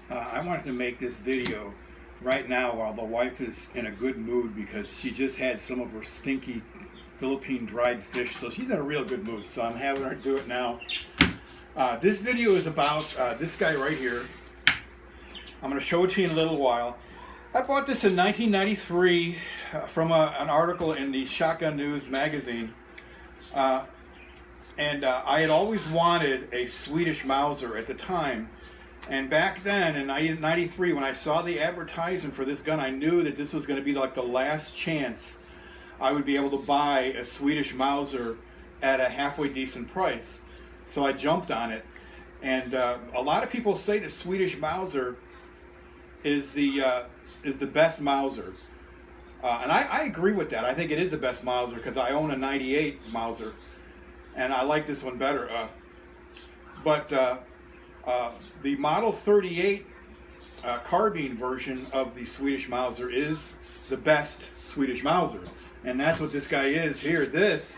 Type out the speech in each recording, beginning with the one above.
I wanted to make this video right now while the wife is in a good mood because she just had some of her stinky Philippine dried fish, so she's in a real good mood, so I'm having her do it now. This video is about this guy right here. I'm going to show it to you in a little while. I bought this in 1993 from an article in the Shotgun News magazine. And I had always wanted a Swedish Mauser at the time. And back then, in 1993, when I saw the advertisement for this gun, I knew that this was going to be like the last chance I would be able to buy a Swedish Mauser at a halfway decent price. So I jumped on it. And a lot of people say the Swedish Mauser is the best Mauser. And I agree with that. I think it is the best Mauser because I own a 98 Mauser. And I like this one better. But the Model 38 carbine version of the Swedish Mauser is the best Swedish Mauser. And that's what this guy is here. This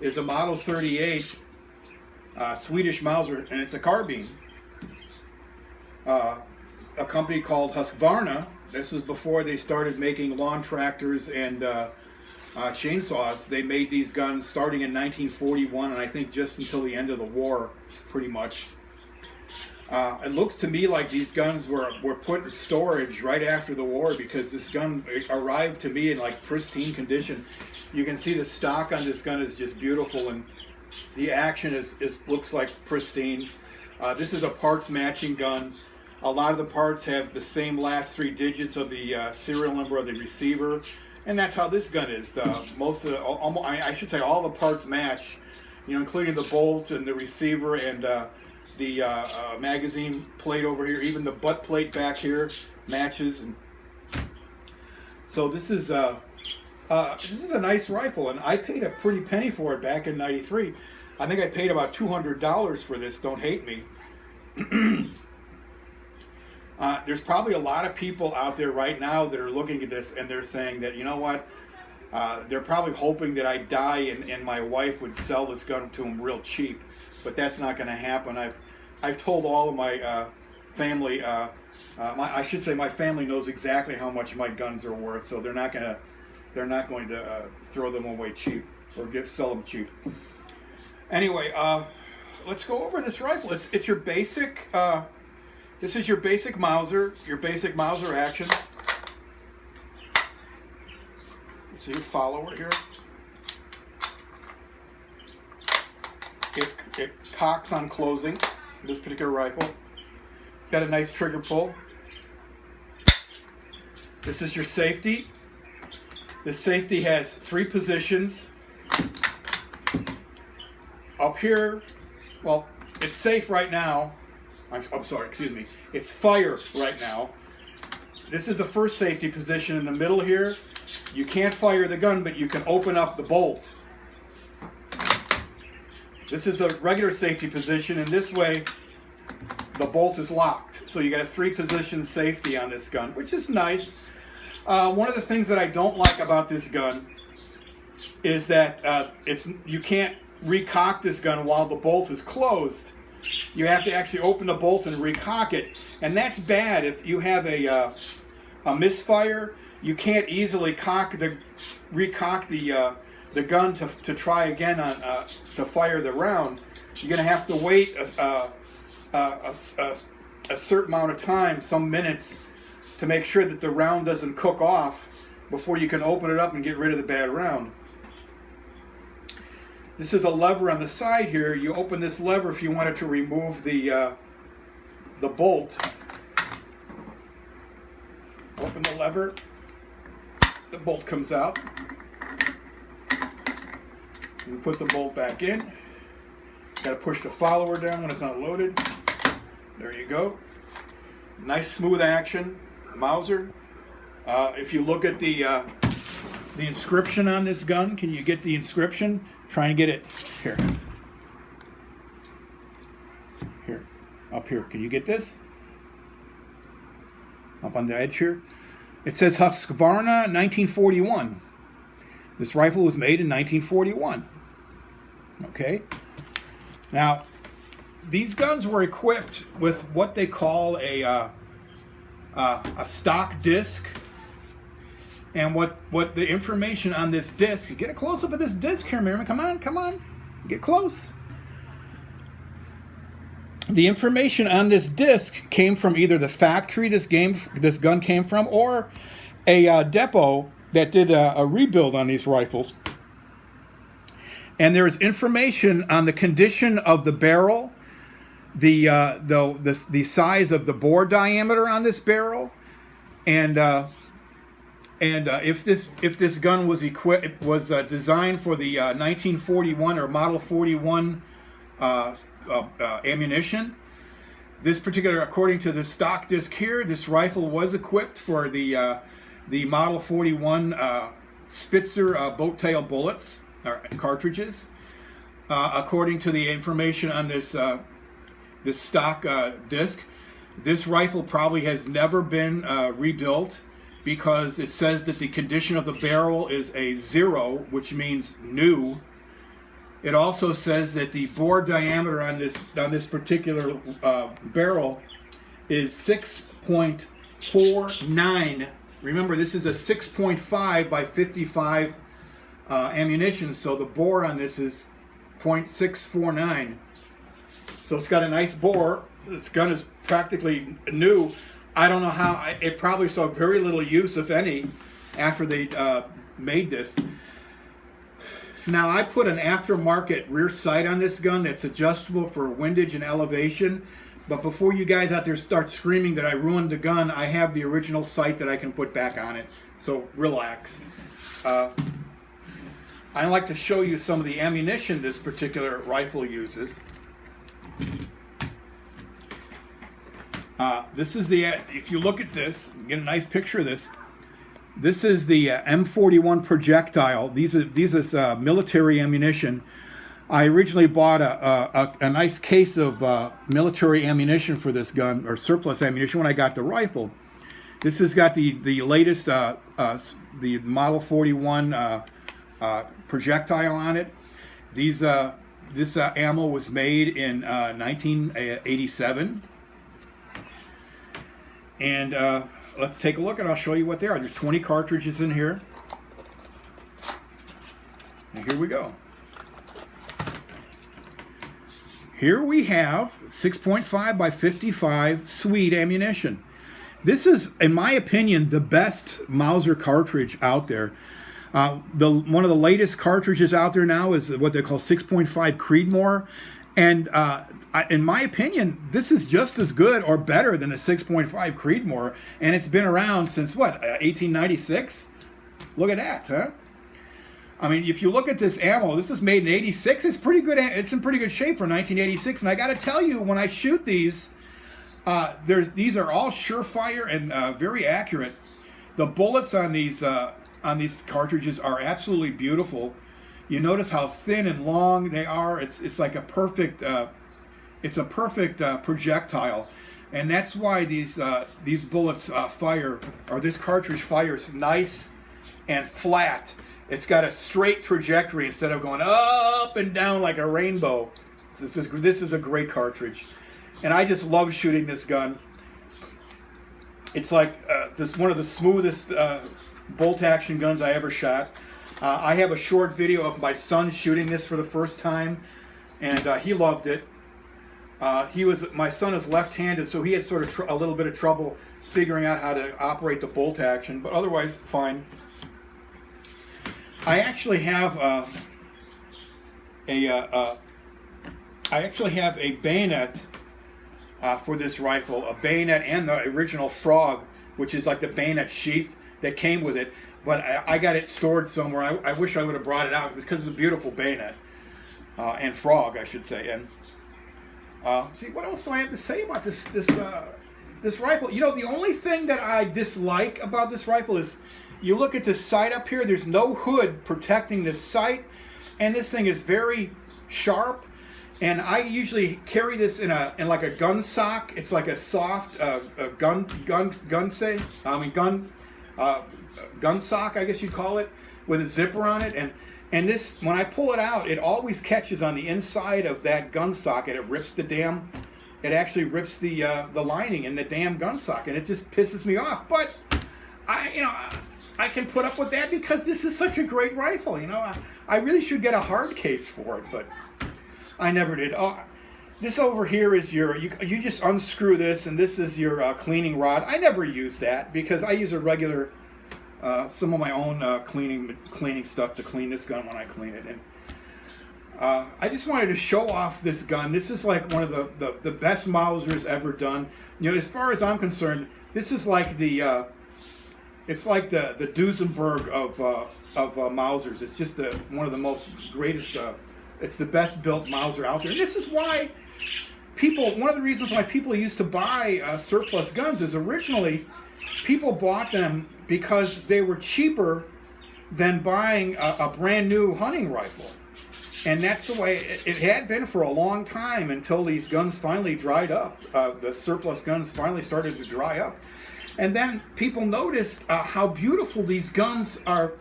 is a Model 38 Swedish Mauser, and it's a carbine. A company called Husqvarna. This was before they started making lawn tractors and chainsaws. They made these guns starting in 1941, and I think just until the end of the war, pretty much. It looks to me like these guns were put in storage right after the war because this gun arrived to me in like pristine condition. You can see the stock on this gun is just beautiful, and the action looks like pristine. This is a parts matching gun. A lot of the parts have the same last three digits of the serial number of the receiver, and that's how this gun is. I should say all the parts match, including the bolt and the receiver and the magazine plate over here. Even the butt plate back here matches. And so this is a nice rifle, and I paid a pretty penny for it back in '93. I think I paid about $200 for this. Don't hate me. There's probably a lot of people out there right now that are looking at this and they're saying that, you know what, they're probably hoping that I die and my wife would sell this gun to them real cheap, but that's not going to happen. I've told all of my family, I should say my family knows exactly how much my guns are worth, so they're not going to throw them away cheap or sell them cheap. Anyway, let's go over this rifle. It's your basic. This is your basic Mauser action. So you follow it here. It cocks on closing, this particular rifle. Got a nice trigger pull. This is your safety. The safety has three positions. Up here, well, it's safe right now. I'm sorry, excuse me. It's fire right now. This is the first safety position in the middle here. You can't fire the gun, but you can open up the bolt. This is the regular safety position, and this way the bolt is locked. So you got a three-position safety on this gun, which is nice. One of the things that I don't like about this gun is that you can't recock this gun while the bolt is closed. You have to actually open the bolt and recock it, and that's bad if you have a misfire. You can't easily recock the gun to try again to fire the round. You're going to have to wait a certain amount of time, some minutes, to make sure that the round doesn't cook off before you can open it up and get rid of the bad round. This is a lever on the side here. You open this lever if you wanted to remove the bolt. Open the lever. The bolt comes out. You put the bolt back in. Got to push the follower down when it's not loaded. There you go. Nice smooth action, Mauser. If you look at the inscription on this gun, can you get the inscription? Trying to get it here. Here. Up here. Can you get this? Up on the edge here. It says Husqvarna 1941. This rifle was made in 1941. Okay. Now, these guns were equipped with what they call a stock disc. And what the information on this disc, get a close up of this disc here, Merriman. Come on, get close. The information on this disc came from either the factory this gun came from, or a depot that did a rebuild on these rifles. And there is information on the condition of the barrel, the size of the bore diameter on this barrel, and if this gun was designed for the 1941 or Model 41 ammunition. This particular, according to the stock disc here, this rifle was equipped for the Model 41 Spitzer boat tail bullets or cartridges. According to the information on this stock disc, this rifle probably has never been rebuilt, because it says that the condition of the barrel is a 0, which means new. It also says that the bore diameter on this particular barrel is 6.49. Remember, this is a 6.5 by 55 ammunition, so the bore on this is 0.649. So it's got a nice bore. This gun is practically new. I don't know how. It probably saw very little use, if any, after they made this. Now, I put an aftermarket rear sight on this gun that's adjustable for windage and elevation. But before you guys out there start screaming that I ruined the gun, I have the original sight that I can put back on it. So relax. I'd like to show you some of the ammunition this particular rifle uses. This is if you look at this, get a nice picture of this. This is the M41 projectile. These are military ammunition. I originally bought a nice case of military ammunition for this gun, or surplus ammunition, when I got the rifle. This has got the latest the Model 41 projectile on it. This ammo was made in 1987. And let's take a look, and I'll show you what they are. There's 20 cartridges in here. And here we go. Here we have 6.5 by 55 Swede ammunition. This is, in my opinion, the best Mauser cartridge out there. One of the latest cartridges out there now is what they call 6.5 Creedmoor. And in my opinion, this is just as good or better than a 6.5 Creedmoor, and it's been around since what, 1896? Look at that, huh? I mean, if you look at this ammo, this is made in '86. It's pretty good. It's in pretty good shape for 1986. And I got to tell you, when I shoot these, these are all surefire and very accurate. The bullets on these cartridges are absolutely beautiful. You notice how thin and long they are. It's like a perfect. It's a perfect projectile, and that's why these bullets fire, or this cartridge fires nice and flat. It's got a straight trajectory instead of going up and down like a rainbow. This is a great cartridge, and I just love shooting this gun. It's like one of the smoothest bolt action guns I ever shot. I have a short video of my son shooting this for the first time, and he loved it. My son is left-handed, so he had sort of a little bit of trouble figuring out how to operate the bolt action, but otherwise fine. I actually have a bayonet for this rifle, a bayonet and the original frog, which is like the bayonet sheath that came with it. But I got it stored somewhere. I wish I would have brought it out because it's a beautiful bayonet and frog, I should say. And see, what else do I have to say about this rifle? You know, the only thing that I dislike about this rifle is, you look at this sight up here. There's no hood protecting this sight, and this thing is very sharp. And I usually carry this in like a gun sock. It's like a soft gun sock, I guess you'd call it, with a zipper on it. And And this, when I pull it out, it always catches on the inside of that gun socket. It rips the damn, it actually rips the lining in the damn gun socket. It just pisses me off. But I can put up with that because this is such a great rifle. I really should get a hard case for it, but I never did. Oh, this over here is your, you just unscrew this, and this is your cleaning rod. I never use that because I use a regular, some of my own cleaning stuff to clean this gun when I clean it. And I just wanted to show off this gun. This is like one of the best Mausers ever done. As far as I'm concerned, this is like the it's like the Duesenberg of Mausers. It's just one of the most greatest. It's the best built Mauser out there. And this is why one of the reasons why people used to buy surplus guns is originally people bought them because they were cheaper than buying a brand new hunting rifle. And that's the way it had been for a long time until these guns finally dried up. The surplus guns finally started to dry up. And then people noticed how beautiful these guns are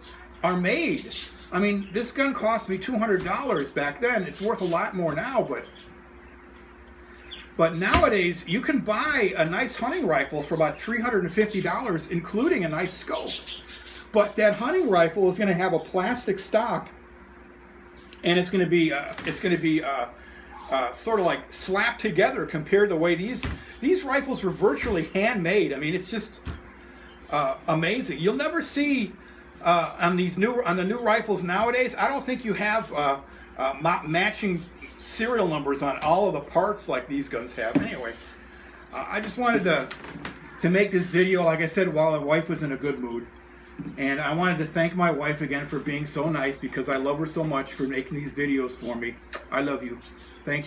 made. I mean, this gun cost me $200 back then. It's worth a lot more now, but nowadays you can buy a nice hunting rifle for about $350, including a nice scope. But that hunting rifle is going to have a plastic stock, and it's going to be sort of like slapped together compared to the way these rifles were virtually handmade. I mean, it's just amazing. You'll never see on the new rifles nowadays. I don't think you have matching serial numbers on all of the parts like these guns have. Anyway, I just wanted to make this video, like I said, while my wife was in a good mood. And I wanted to thank my wife again for being so nice, because I love her so much, for making these videos for me. I love you. Thank you.